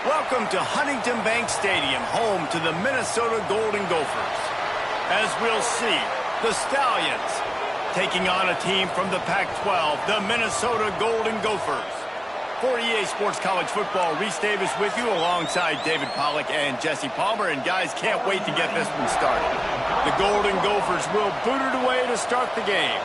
Welcome to Huntington Bank Stadium, home to the Minnesota Golden Gophers. As we'll see, the Stallions taking on a team from the Pac-12, the Minnesota Golden Gophers. For EA Sports College Football, Reese Davis with you alongside David Pollack and Jesse Palmer. And guys, can't wait to get this one started. The Golden Gophers will boot it away to start the game.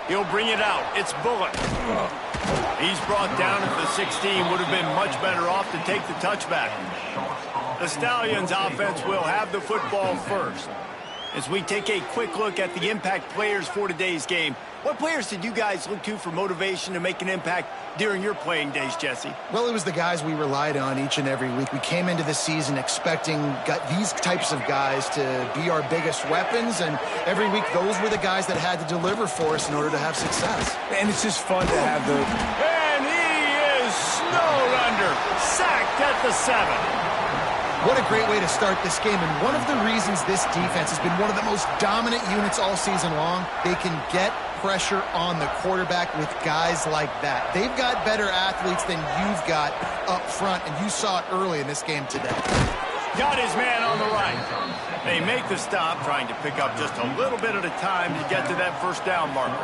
He'll bring it out. It's Bullock. He's brought down at the 16. Would have been much better off to take the touchback. The Stallions offense will have the football first. As we take a quick look at the impact players for today's game, what players did you guys look to for motivation to make an impact during your playing days, Jesse? Well, it was the guys we relied on each and every week. We came into the season expecting these types of guys to be our biggest weapons, and every week those were the guys that had to deliver for us in order to have success. And it's just fun to have the... And he is snowed under, sacked at the 7. What a great way to start this game, and one of the reasons this defense has been one of the most dominant units all season long, they can get pressure on the quarterback with guys like that. They've got better athletes than you've got up front, and you saw it early in this game today. Got his man on the right. They make the stop, trying to pick up just a little bit at a time to get to that first down marker.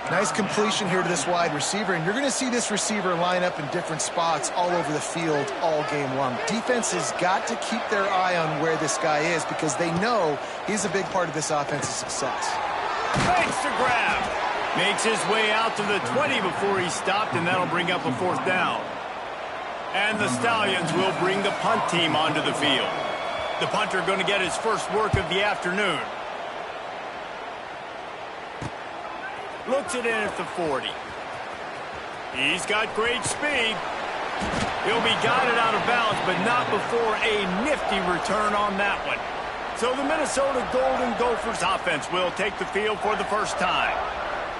Nice completion here to this wide receiver, and you're going to see this receiver line up in different spots all over the field all game long. Defense has got to keep their eye on where this guy is because they know he's a big part of this offense's success. Fakes to grab. Makes his way out to the 20 before he stopped, and that'll bring up a fourth down. And the Stallions will bring the punt team onto the field. The punter going to get his first work of the afternoon. Looks it in at the 40. He's got great speed. He'll be guided out of bounds, but not before a nifty return on that one. So the Minnesota Golden Gophers offense will take the field for the first time.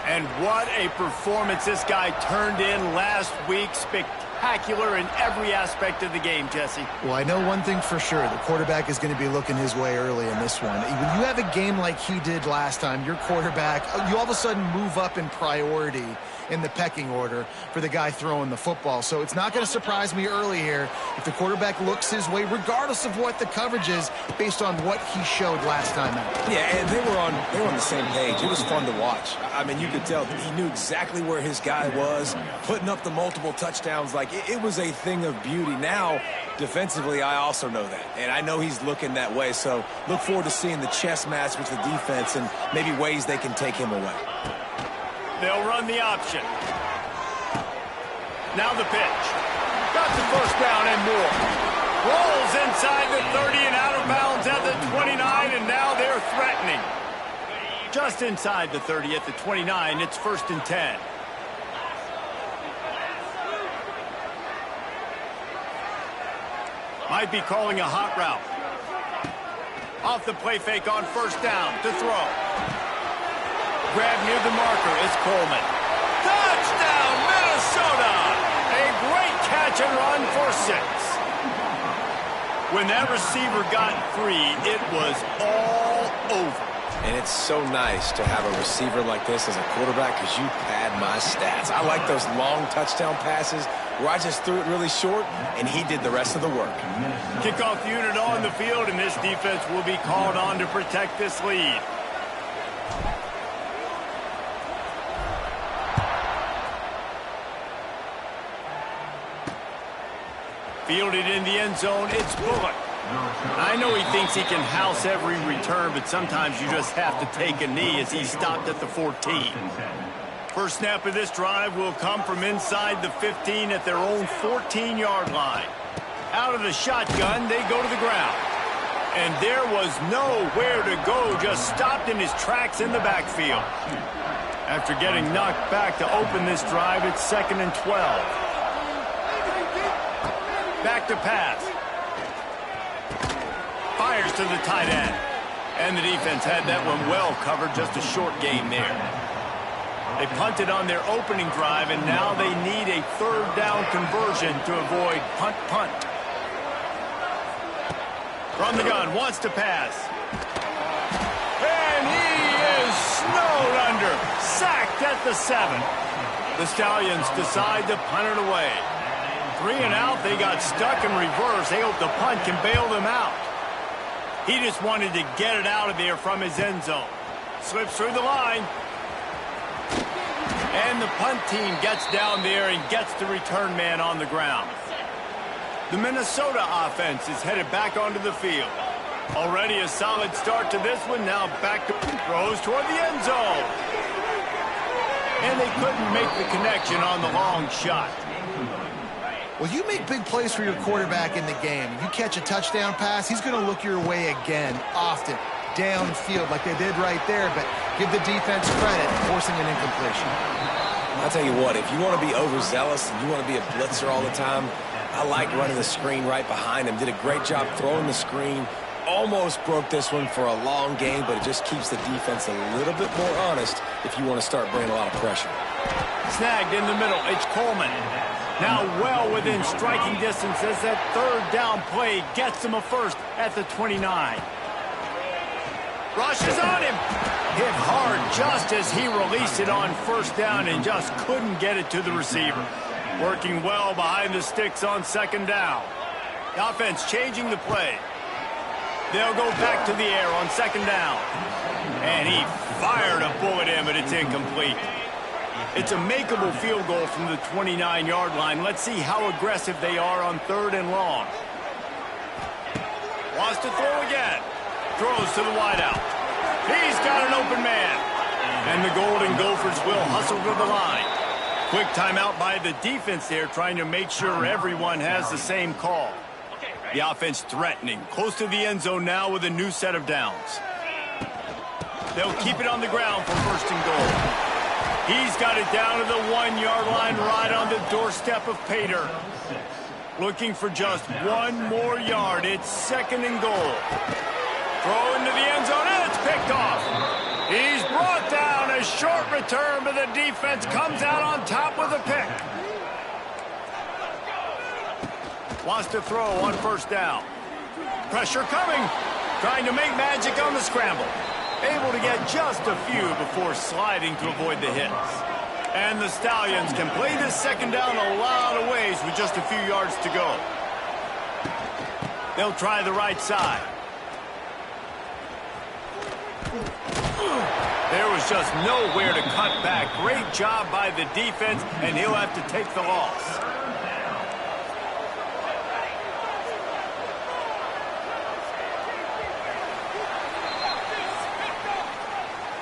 And what a performance this guy turned in last week. Spectacular in every aspect of the game, Jesse. Well, I know one thing for sure. The quarterback is going to be looking his way early in this one. When you have a game like he did last time, your quarterback, you all of a sudden move up in priority in the pecking order for the guy throwing the football. So it's not going to surprise me early here if the quarterback looks his way, regardless of what the coverage is, based on what he showed last time out. Yeah, and they were on the same page. It was fun to watch. I mean, you could tell he knew exactly where his guy was, putting up the multiple touchdowns. Like, it was a thing of beauty. Now, defensively, I also know that, and I know he's looking that way. So look forward to seeing the chess match with the defense and maybe ways they can take him away. They'll run the option. Now the pitch. Got the first down and more. Rolls inside the 30 and out of bounds at the 29, and now they're threatening. Just inside the 30 at the 29, it's 1st and 10. Might be calling a hot route. Off the play fake on 1st down to throw. Grab near the marker is Coleman. Touchdown, Minnesota! A great catch and run for 6. When that receiver got free, it was all over. And it's so nice to have a receiver like this as a quarterback because you pad my stats. I like those long touchdown passes where I just threw it really short, and he did the rest of the work. Kickoff unit on the field, and this defense will be called on to protect this lead. Fielded in the end zone, it's Bullock. I know he thinks he can house every return, but sometimes you just have to take a knee as he stopped at the 14. First snap of this drive will come from inside the 15 at their own 14-yard line. Out of the shotgun, they go to the ground. And there was nowhere to go, just stopped in his tracks in the backfield. After getting knocked back to open this drive, it's 2nd and 12. Back to pass. Fires to the tight end. And the defense had that one well covered, just a short gain there. They punted on their opening drive, and now they need a 3rd down conversion to avoid punt. From the gun, wants to pass. And he is snowed under. Sacked at the 7. The Stallions decide to punt it away. 3 and out, they got stuck in reverse. They hope the punt can bail them out. He just wanted to get it out of there from his end zone. Slips through the line. And the punt team gets down there and gets the return man on the ground. The Minnesota offense is headed back onto the field. Already a solid start to this one. Now back to throws toward the end zone. And they couldn't make the connection on the long shot. Well, you make big plays for your quarterback in the game. You catch a touchdown pass, he's going to look your way again, often, downfield like they did right there, but give the defense credit, forcing an incompletion. I'll tell you what, if you want to be overzealous and you want to be a blitzer all the time, I like running the screen right behind him. Did a great job throwing the screen. Almost broke this one for a long game, but it just keeps the defense a little bit more honest if you want to start bringing a lot of pressure. Snagged in the middle. It's Coleman. Now well within striking distance as that third down play gets him a first at the 29. Rushes on him. Hit hard just as he released it on first down and just couldn't get it to the receiver. Working well behind the sticks on second down. The offense changing the play. They'll go back to the air on second down. And he fired a bullet in, but it's incomplete. It's a makeable field goal from the 29-yard line. Let's see how aggressive they are on 3rd and long. Wants to throw again. Throws to the wideout. He's got an open man. And the Golden Gophers will hustle to the line. Quick timeout by the defense there, trying to make sure everyone has the same call. The offense threatening. Close to the end zone now with a new set of downs. They'll keep it on the ground for 1st and goal. He's got it down to the 1-yard line right on the doorstep of Pater. Looking for just 1 more yard. It's 2nd and goal. Throw into the end zone, and it's picked off. He's brought down. A short return, but the defense comes out on top with a pick. Wants to throw on 1st down. Pressure coming. Trying to make magic on the scramble. Able to get just a few before sliding to avoid the hits. And the Stallions can play this 2nd down a lot of ways with just a few yards to go. They'll try the right side. There was just nowhere to cut back. Great job by the defense, and he'll have to take the loss.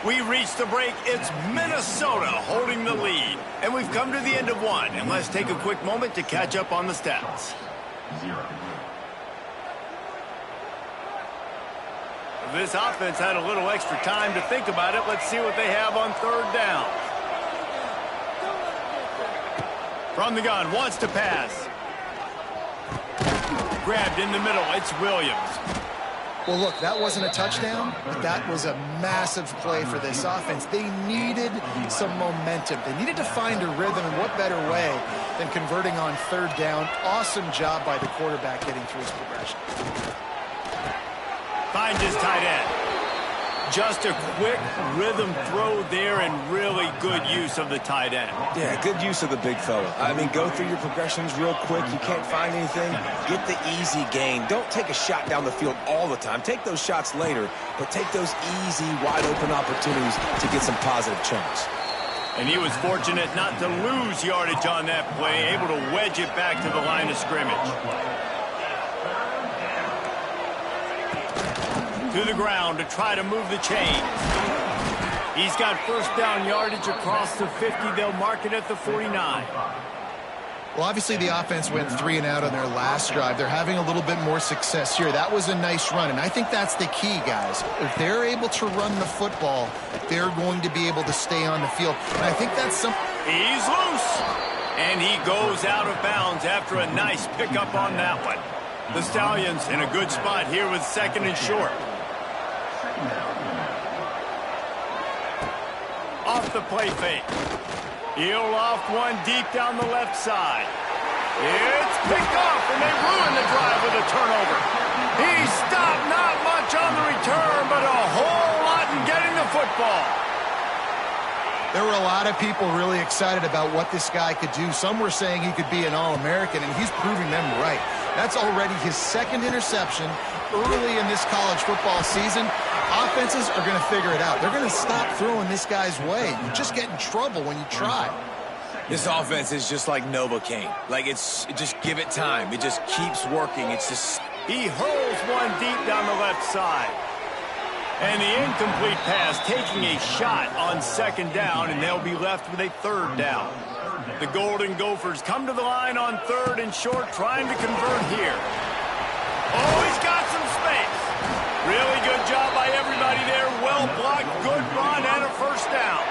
We reach the break. It's Minnesota holding the lead. And we've come to the end of one. And let's take a quick moment to catch up on the stats. This offense had a little extra time to think about it. Let's see what they have on 3rd down. From the gun, wants to pass. Grabbed in the middle. It's Williams. Well, look, that wasn't a touchdown, but that was a massive play for this offense. They needed some momentum. They needed to find a rhythm, and what better way than converting on 3rd down. Awesome job by the quarterback getting through his progression. Finds his tight end. Just a quick rhythm throw there and really good use of the tight end. Yeah, good use of the big fella. I mean, go through your progressions real quick. You can't find anything. Get the easy gain. Don't take a shot down the field all the time. Take those shots later, but take those easy, wide-open opportunities to get some positive chunks. And he was fortunate not to lose yardage on that play, able to wedge it back to the line of scrimmage. To the ground to try to move the chains. He's got 1st down yardage across the 50. They'll mark it at the 49. Well, obviously the offense went 3 and out on their last drive. They're having a little bit more success here. That was a nice run, and I think that's the key, guys. If they're able to run the football, they're going to be able to stay on the field. And I think that's something. He's loose. And he goes out of bounds after a nice pickup on that one. The Stallions in a good spot here with 2nd and short. Off the play fake. He'll loft one deep down the left side. It's picked off, and they ruin the drive with a turnover. He stopped. football. There were a lot of people really excited about what this guy could do. Some were saying he could be an All-American, and he's proving them right. That's already his second interception early in this college football season. Offenses are going to figure it out. They're going to stop throwing this guy's way. You just get in trouble when you try. This offense is just like Novocaine. Like, just give it time. It just keeps working. It's just... He hurls one deep down the left side. And the incomplete pass taking a shot on second down, and they'll be left with a third down. The Golden Gophers come to the line on third and short, trying to convert here. Oh, he's got some space. Really good job by everybody there. Well blocked, good run, and a first down.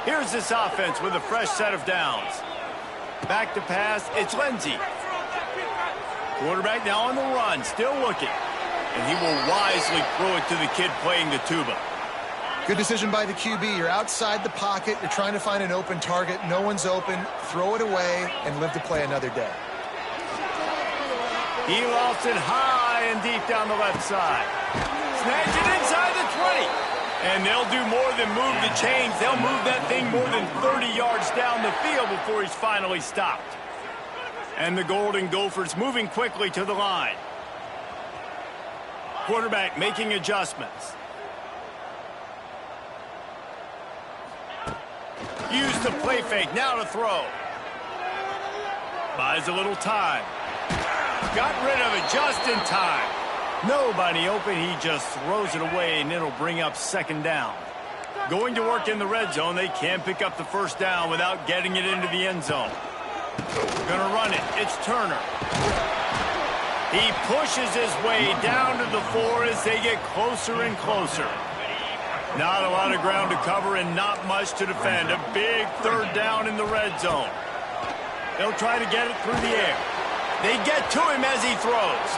Here's this offense with a fresh set of downs. Back to pass, it's Lindsey. Quarterback now on the run, still looking. And he will wisely throw it to the kid playing the tuba. Good decision by the QB. You're outside the pocket. You're trying to find an open target. No one's open. Throw it away and live to play another day. He lofts it high and deep down the left side. Snatch it inside the 20. And they'll do more than move the chains. They'll move that thing more than 30 yards down the field before he's finally stopped. And the Golden Gophers moving quickly to the line. Quarterback making adjustments. Use the play fake, now to throw. Buys a little time. Got rid of it just in time. Nobody open, he just throws it away, and it'll bring up second down. Going to work in the red zone, they can't pick up the first down without getting it into the end zone. Gonna run it, it's Turner. He pushes his way down to the 4 as they get closer and closer. Not a lot of ground to cover and not much to defend. A big third down in the red zone. They'll try to get it through the air. They get to him as he throws.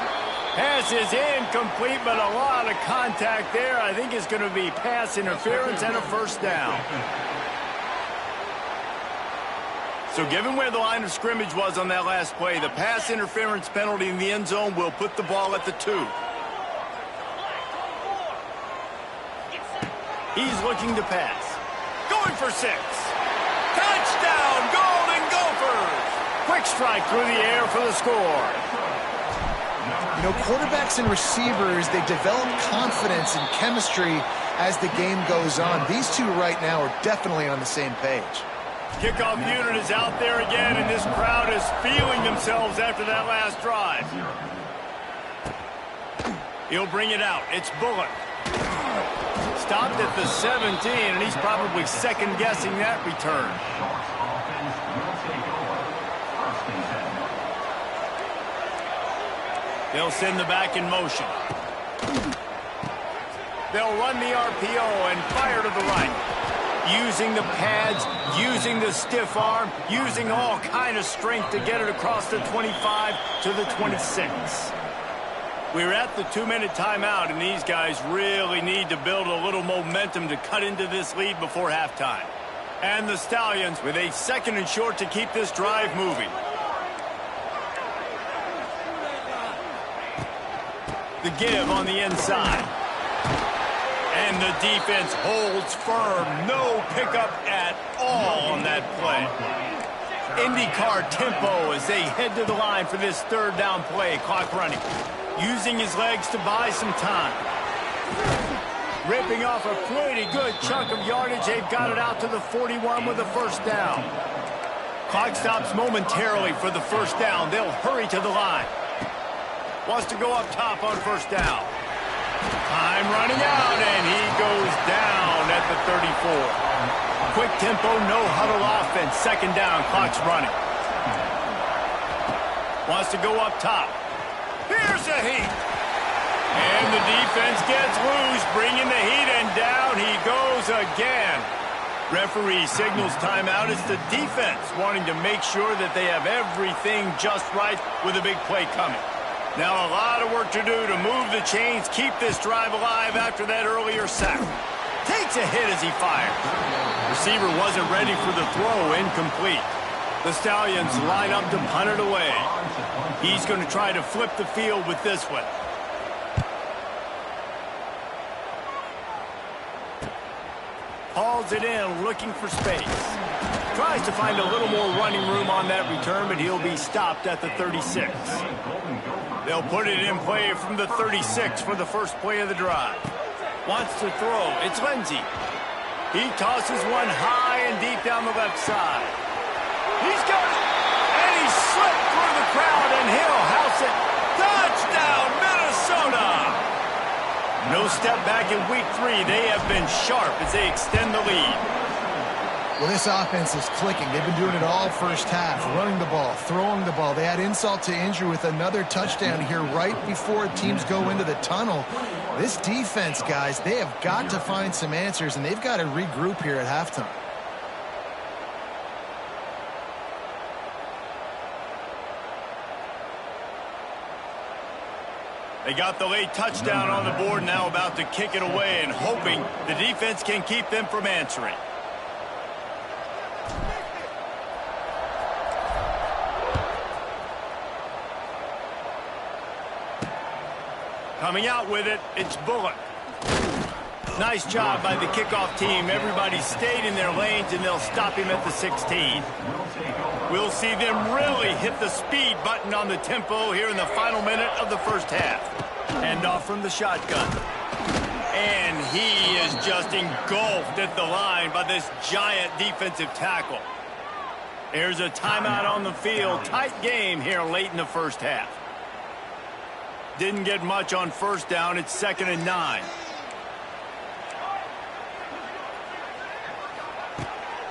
Pass is incomplete, but a lot of contact there. I think it's going to be pass interference and a first down. So given where the line of scrimmage was on that last play, the pass interference penalty in the end zone will put the ball at the 2. He's looking to pass. Going for 6. Touchdown, Golden Gophers! Quick strike through the air for the score. You know, quarterbacks and receivers, they develop confidence and chemistry as the game goes on. These two right now are definitely on the same page. Kickoff unit is out there again, and this crowd is feeling themselves after that last drive. He'll bring it out. It's Bullock. Stopped at the 17, and he's probably second-guessing that return. They'll send the back in motion. They'll run the RPO and fire to the right. Using the pads, using the stiff arm, using all kind of strength to get it across the 25 to the 26. We're at the 2-minute timeout, and these guys really need to build a little momentum to cut into this lead before halftime. And the Stallions with a second and short to keep this drive moving. The give on the inside. And the defense holds firm. No pickup at all on that play. IndyCar tempo as they head to the line for this third down play. Clock running. Using his legs to buy some time. Ripping off a pretty good chunk of yardage. They've got it out to the 41 with a first down. Clock stops momentarily for the first down. They'll hurry to the line. Wants to go up top on first down. Time running out, and he goes down at the 34. Quick tempo, no huddle offense. Second down, clock's running. Wants to go up top. Here's a heat. And the defense gets loose, bringing the heat, and down he goes again. Referee signals timeout. It's the defense wanting to make sure that they have everything just right with a big play coming. Now a lot of work to do to move the chains, keep this drive alive after that earlier sack. Takes a hit as he fires. Receiver wasn't ready for the throw, incomplete. The Stallions line up to punt it away. He's going to try to flip the field with this one. hauls it in, looking for space. Tries to find a little more running room on that return, but he'll be stopped at the 36. They'll put it in play from the 36 for the first play of the drive. Wants to throw. It's Lindsey. He tosses one high and deep down the left side. He's got it. And he slipped through the crowd, and he'll house it. Touchdown, Minnesota! No step back in week 3. They have been sharp as they extend the lead. Well, this offense is clicking. They've been doing it all first half, running the ball, throwing the ball. They add insult to injury with another touchdown here right before teams go into the tunnel. This defense, guys, they have got to find some answers, and they've got to regroup here at halftime. They got the late touchdown on the board, now about to kick it away and hoping the defense can keep them from answering. Coming out with it, it's Bullock. Nice job by the kickoff team. Everybody stayed in their lanes, and they'll stop him at the 16. We'll see them really hit the speed button on the tempo here in the final minute of the first half. Hand off from the shotgun. And he is just engulfed at the line by this giant defensive tackle. There's a timeout on the field. Tight game here late in the first half. Didn't get much on first down. It's 2nd and 9.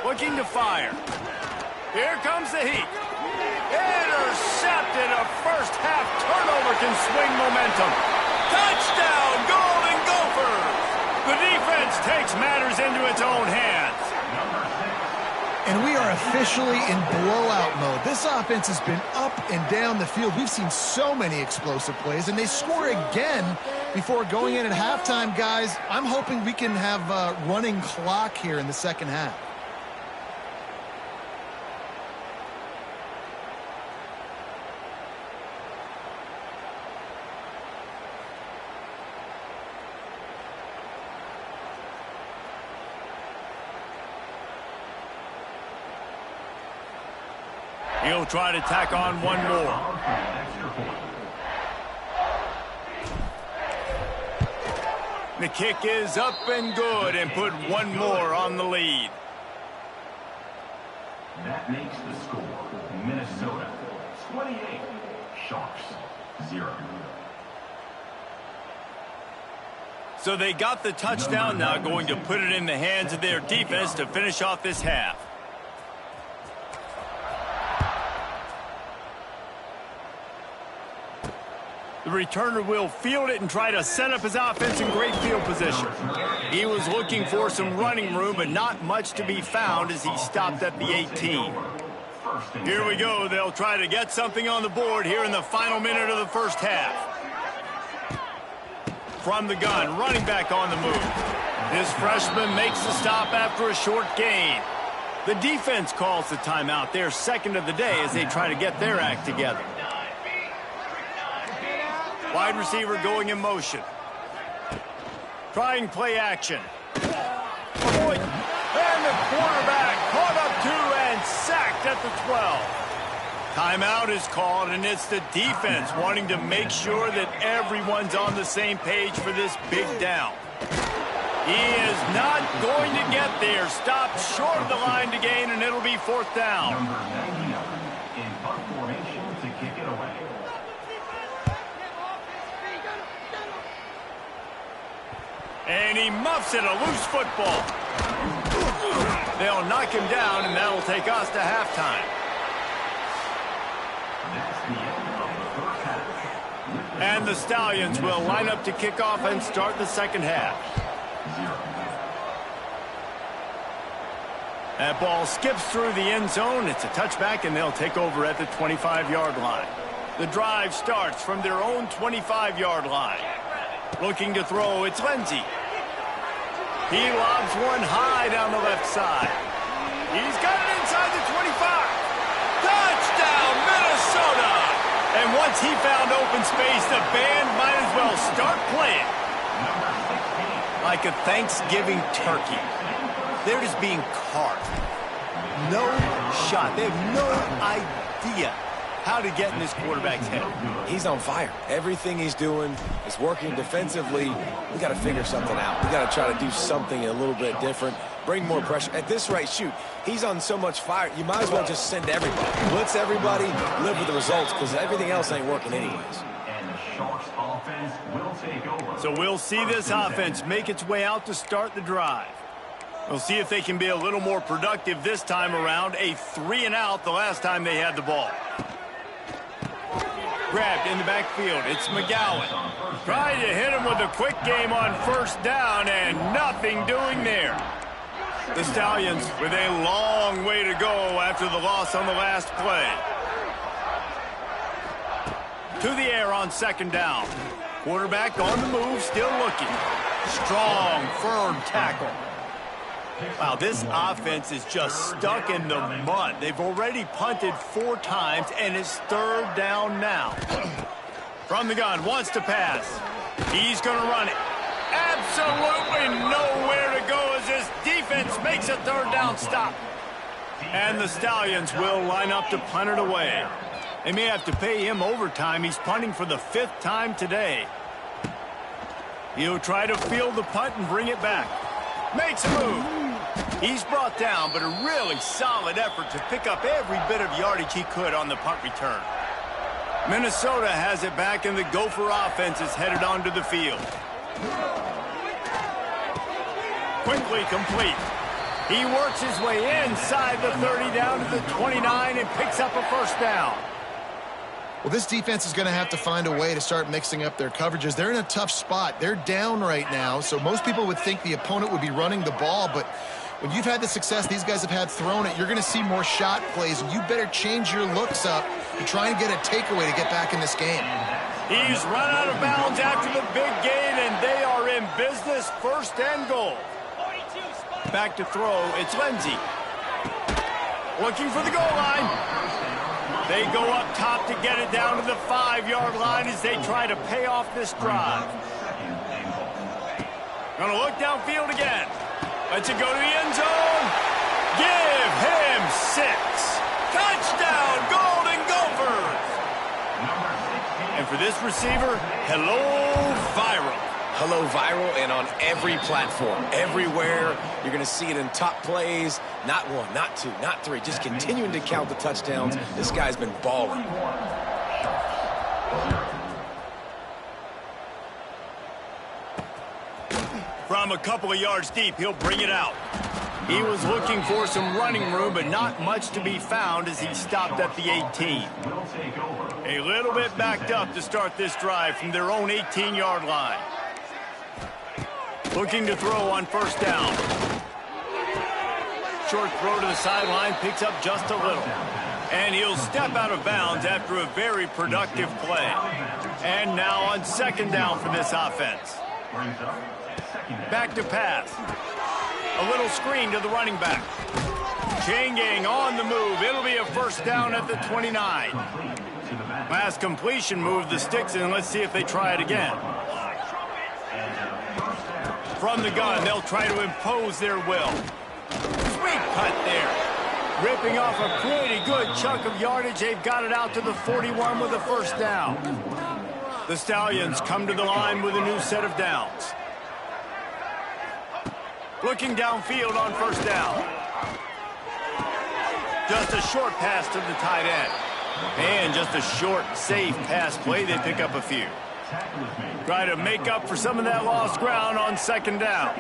Looking to fire. Here comes the heat. Intercepted. A first half turnover can swing momentum. Touchdown, Golden Gophers. The defense takes matters into its own hands. And we are officially in blowout mode. This offense has been up and down the field. We've seen so many explosive plays, and they score again before going in at halftime, guys. I'm hoping we can have a running clock here in the second half. He'll try to tack on one more. The kick is up and good, and put one more on the lead. That makes the score Minnesota 28, Sharks 0. So they got the touchdown, now going to put it in the hands of their defense to finish off this half. The returner will field it and try to set up his offense in great field position. He was looking for some running room, but not much to be found as he stopped at the 18. Here we go. They'll try to get something on the board here in the final minute of the first half. From the gun, running back on the move. This freshman makes the stop after a short gain. The defense calls the timeout. They're second of the day as they try to get their act together. Wide receiver going in motion. Trying play action. Avoid. And the quarterback caught up 2 and sacked at the 12. Timeout is called, and it's the defense wanting to make sure that everyone's on the same page for this big down. He is not going to get there. Stopped short of the line to gain, and it'll be 4th down. Number 99 in punt formation to kick it away. And he muffs it, a loose football. They'll knock him down, and that'll take us to halftime. That's the end of the first half. And the Stallions will line up to kick off and start the second half. 0. That ball skips through the end zone. It's a touchback, and they'll take over at the 25-yard line. The drive starts from their own 25-yard line. Looking to throw, it's Lindsey. He lobs one high down the left side. He's got it inside the 25. Touchdown, Minnesota! And once he found open space, the band might as well start playing. Like a Thanksgiving turkey. They're just being carved. No shot. They have no idea how to get in this quarterback's head. He's on fire. Everything he's doing is working defensively. We got to figure something out. We got to try to do something a little bit different. Bring more pressure. At this rate, shoot, he's on so much fire, you might as well just send everybody. Blitz everybody, live with the results, because everything else ain't working anyways. And the Sharks offense will take over. So we'll see this offense make its way out to start the drive. We'll see if they can be a little more productive this time around. A 3-and-out the last time they had the ball. Grabbed in the backfield. It's McGowan. Trying to hit him with a quick game on first down, and nothing doing there. The Stallions with a long way to go after the loss on the last play. To the air on second down. Quarterback on the move, still looking. Strong, firm tackle. Wow, this offense is just stuck in the mud. They've already punted 4 times, and it's third down now. From the gun, wants to pass. He's going to run it. Absolutely nowhere to go as this defense makes a third down stop. And the Stallions will line up to punt it away. They may have to pay him overtime. He's punting for the 5th time today. He'll try to field the punt and bring it back. Makes a move. He's brought down, but a really solid effort to pick up every bit of yardage he could on the punt return. Minnesota has it back, and the Gopher offense is headed onto the field. Quickly complete. He works his way inside the 30 down to the 29 and picks up a first down. Well, this defense is going to have to find a way to start mixing up their coverages. They're in a tough spot. They're down right now, so most people would think the opponent would be running the ball, but when you've had the success these guys have had throwing it, you're going to see more shot plays, and you better change your looks up and try and get a takeaway to get back in this game. He's run out of bounds after the big gain, and they are in business, first and goal. Back to throw, it's Lindsey. Looking for the goal line. They go up top to get it down to the 5-yard line as they try to pay off this drive. Gonna look downfield again. Lets it go to the end zone. Give him 6. Touchdown, Golden Gophers. And for this receiver, hello, viral. Hello, viral, and on every platform, everywhere. You're going to see it in top plays. Not 1, not 2, not 3. Just continuing to count the touchdowns. This guy's been balling. From a couple of yards deep, he'll bring it out. He was looking for some running room, but not much to be found as he stopped at the 18. A little bit backed up to start this drive from their own 18-yard line. Looking to throw on first down. Short throw to the sideline, picks up just a little. And he'll step out of bounds after a very productive play. And now on second down for this offense. Back to pass. A little screen to the running back. Chain gang on the move. It'll be a first down at the 29. Last completion moved the sticks in. Let's see if they try it again. From the gun, they'll try to impose their will. Sweet punt there. Ripping off a pretty good chunk of yardage. They've got it out to the 41 with a first down. The Stallions come to the line with a new set of downs. Looking downfield on first down. Just a short pass to the tight end. And just a short, safe pass play. They pick up a few. Try to make up for some of that lost ground on second down.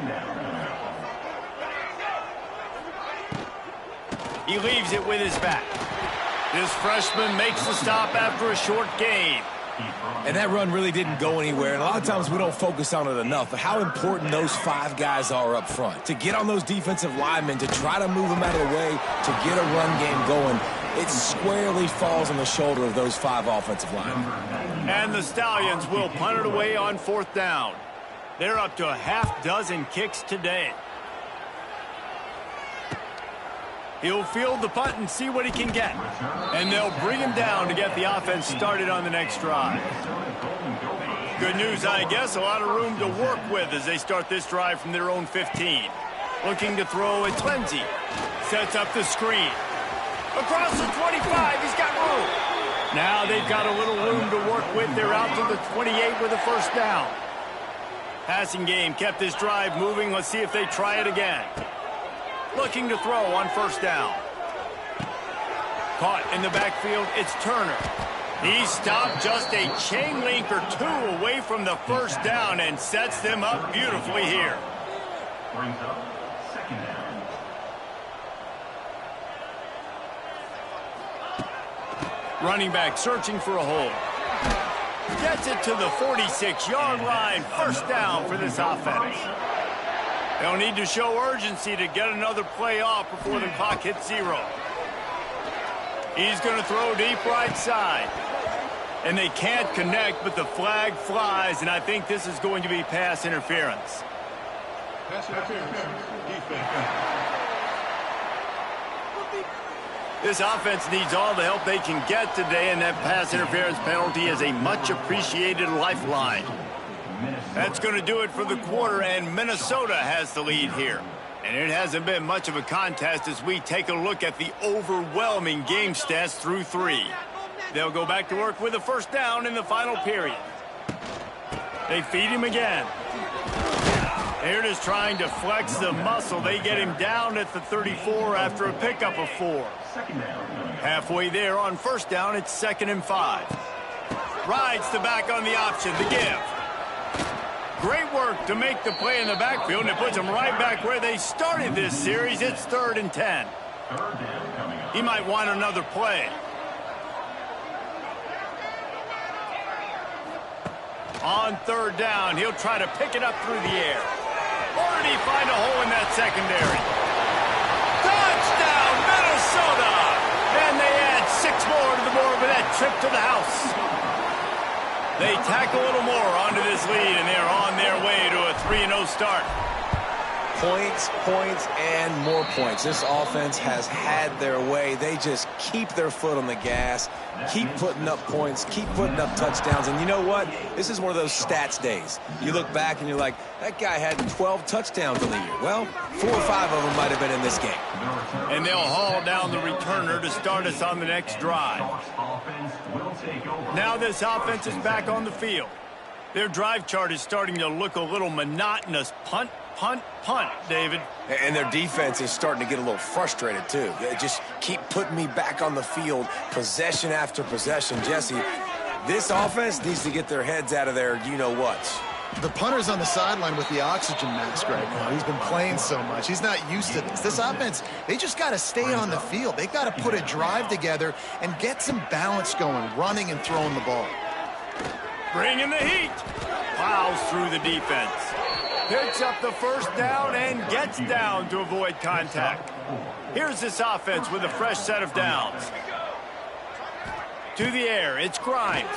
He leaves it with his back. This freshman makes the stop after a short gain. And that run really didn't go anywhere. And a lot of times we don't focus on it enough, but how important those 5 guys are up front. To get on those defensive linemen, to try to move them out of the way, to get a run game going, it squarely falls on the shoulder of those 5 offensive linemen. And the Stallions will punt it away on fourth down. They're up to a half dozen kicks today. He'll field the punt and see what he can get. And they'll bring him down to get the offense started on the next drive. Good news, I guess. A lot of room to work with as they start this drive from their own 15. Looking to throw, it's Lindsey. Sets up the screen. Across the 25, he's got room. Now they've got a little room to work with. They're out to the 28 with a first down. Passing game kept this drive moving. Let's see if they try it again. Looking to throw on first down. Caught in the backfield, it's Turner. He stopped just a chain link or two away from the first down and sets them up beautifully here. Brings up second down. Running back searching for a hole. Gets it to the 46-yard line. First down for this offense. They'll need to show urgency to get another play off before the clock hits 0. He's going to throw deep right side. And they can't connect, but the flag flies, and I think this is going to be pass interference. This offense needs all the help they can get today, and that pass interference penalty is a much-appreciated lifeline. That's going to do it for the quarter, and Minnesota has the lead here. And it hasn't been much of a contest as we take a look at the overwhelming game stats through 3. They'll go back to work with a first down in the final period. They feed him again. They're just trying to flex the muscle. They get him down at the 34 after a pickup of 4. Halfway there on first down, it's 2nd and 5. Rides the back on the option, the give. Great work to make the play in the backfield, and it puts them right back where they started this series. It's 3rd and 10. He might want another play. On 3rd down, he'll try to pick it up through the air. Or did he find a hole in that secondary? Touchdown, Minnesota! And they add 6 more to the board with that trip to the house. They tack a little more onto this lead, and they're on their way to a 3-0 start. Points, points, and more points. This offense has had their way. They just keep their foot on the gas, keep putting up points, keep putting up touchdowns. And you know what? This is one of those stats days. You look back and you're like, that guy had 12 touchdowns on the year. Well, 4 or 5 of them might have been in this game. And they'll haul down the returner to start us on the next drive. Now this offense is back on the field. Their drive chart is starting to look a little monotonous. Punt, punt, punt, David. And their defense is starting to get a little frustrated, too. They just keep putting me back on the field, possession after possession. Jesse, this offense needs to get their heads out of their you-know-whats. The punter's on the sideline with the oxygen mask right now. He's been playing so much. He's not used to this. This offense, they just got to stay on the field. They've got to put a drive together and get some balance going, running and throwing the ball. Bringing the heat. Plows through the defense. Picks up the first down and gets down to avoid contact. Here's this offense with a fresh set of downs. To the air, it's Grimes.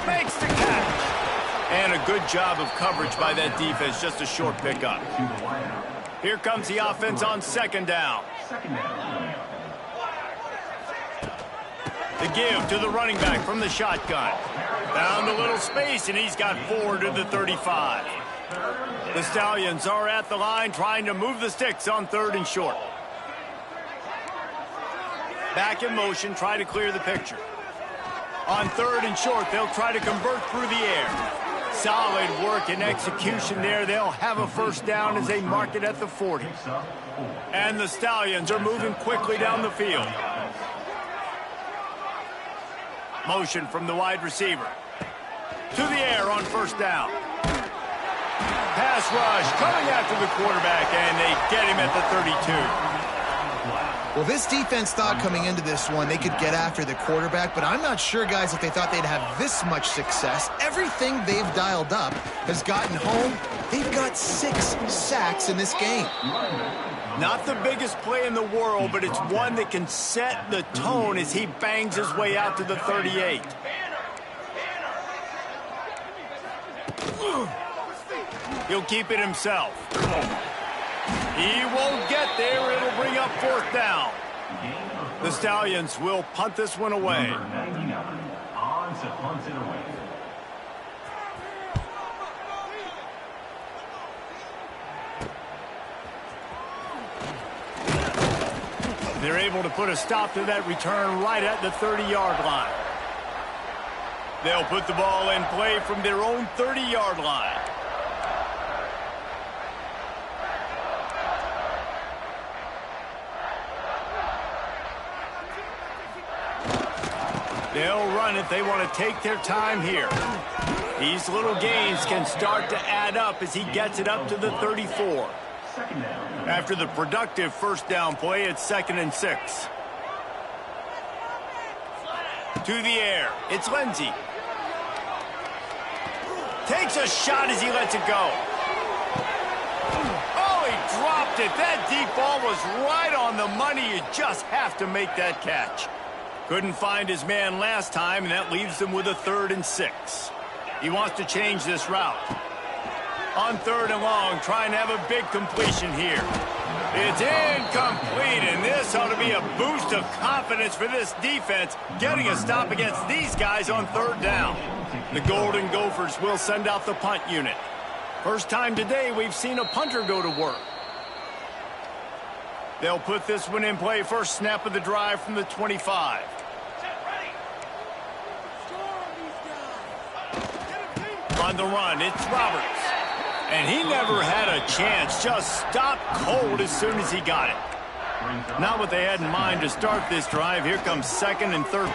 Makes the catch. And a good job of coverage by that defense, just a short pickup. Here comes the offense on 2nd down. The give to the running back from the shotgun. Found a little space, and he's got 4 to the 35. The Stallions are at the line trying to move the sticks on 3rd and short. Back in motion, try to clear the picture. On 3rd and short, they'll try to convert through the air. Solid work and execution there. They'll have a first down as they mark it at the 40. And the Stallions are moving quickly down the field. Motion from the wide receiver. To the air on first down. Pass rush coming after the quarterback, and they get him at the 32. Well, this defense thought coming into this one they could get after the quarterback, but I'm not sure, guys, if they thought they'd have this much success. Everything they've dialed up has gotten home. They've got 6 sacks in this game. Not the biggest play in the world, but it's one that can set the tone as he bangs his way out to the 38. He'll keep it himself. He won't get there. It'll bring up 4th down. The Stallions will punt this one away. They're able to put a stop to that return right at the 30-yard line. They'll put the ball in play from their own 30-yard line. They'll run it. They want to take their time here. These little gains can start to add up as he gets it up to the 34. After the productive first down play, it's 2nd and 6. To the air. It's Lindsey. Takes a shot as he lets it go. Oh, he dropped it. That deep ball was right on the money. You just have to make that catch. Couldn't find his man last time, and that leaves them with a 3rd and 6. He wants to change this route. On 3rd and long, trying to have a big completion here. It's incomplete, and this ought to be a boost of confidence for this defense, getting a stop against these guys on 3rd down. The Golden Gophers will send out the punt unit. First time today we've seen a punter go to work. They'll put this one in play. First snap of the drive from the 25. On the run, it's Roberts. And he never had a chance. Just stopped cold as soon as he got it. Not what they had in mind to start this drive. Here comes 2nd and 13.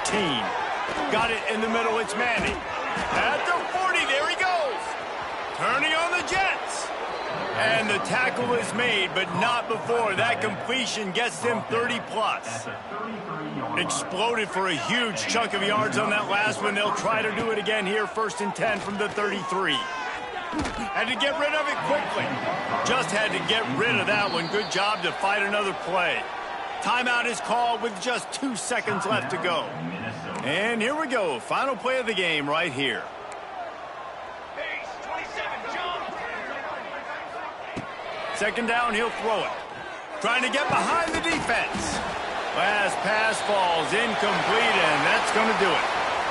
Got it in the middle. It's Manning. At the 40, there he goes. Turning on the Jets. And the tackle is made, but not before. That completion gets them 30-plus. Exploded for a huge chunk of yards on that last one. They'll try to do it again here. 1st and 10 from the 33. Had to get rid of it quickly. Just had to get rid of that one. Good job to fight another play. Timeout is called with just 2 seconds left to go. And here we go. Final play of the game right here. Second down, he'll throw it. Trying to get behind the defense. Last pass falls incomplete, and that's going to do it.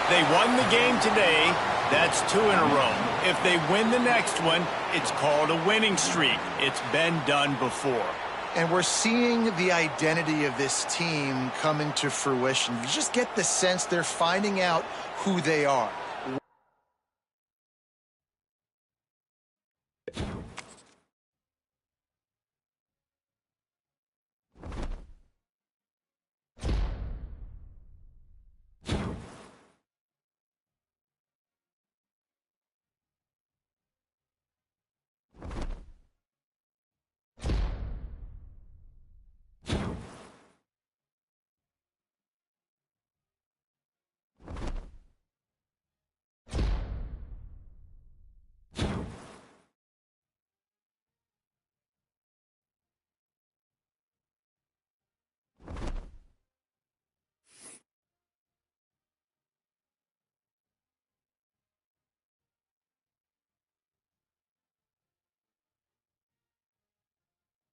They won the game today. That's 2 in a row. If they win the next one, it's called a winning streak. It's been done before. And we're seeing the identity of this team come into fruition. You just get the sense they're finding out who they are.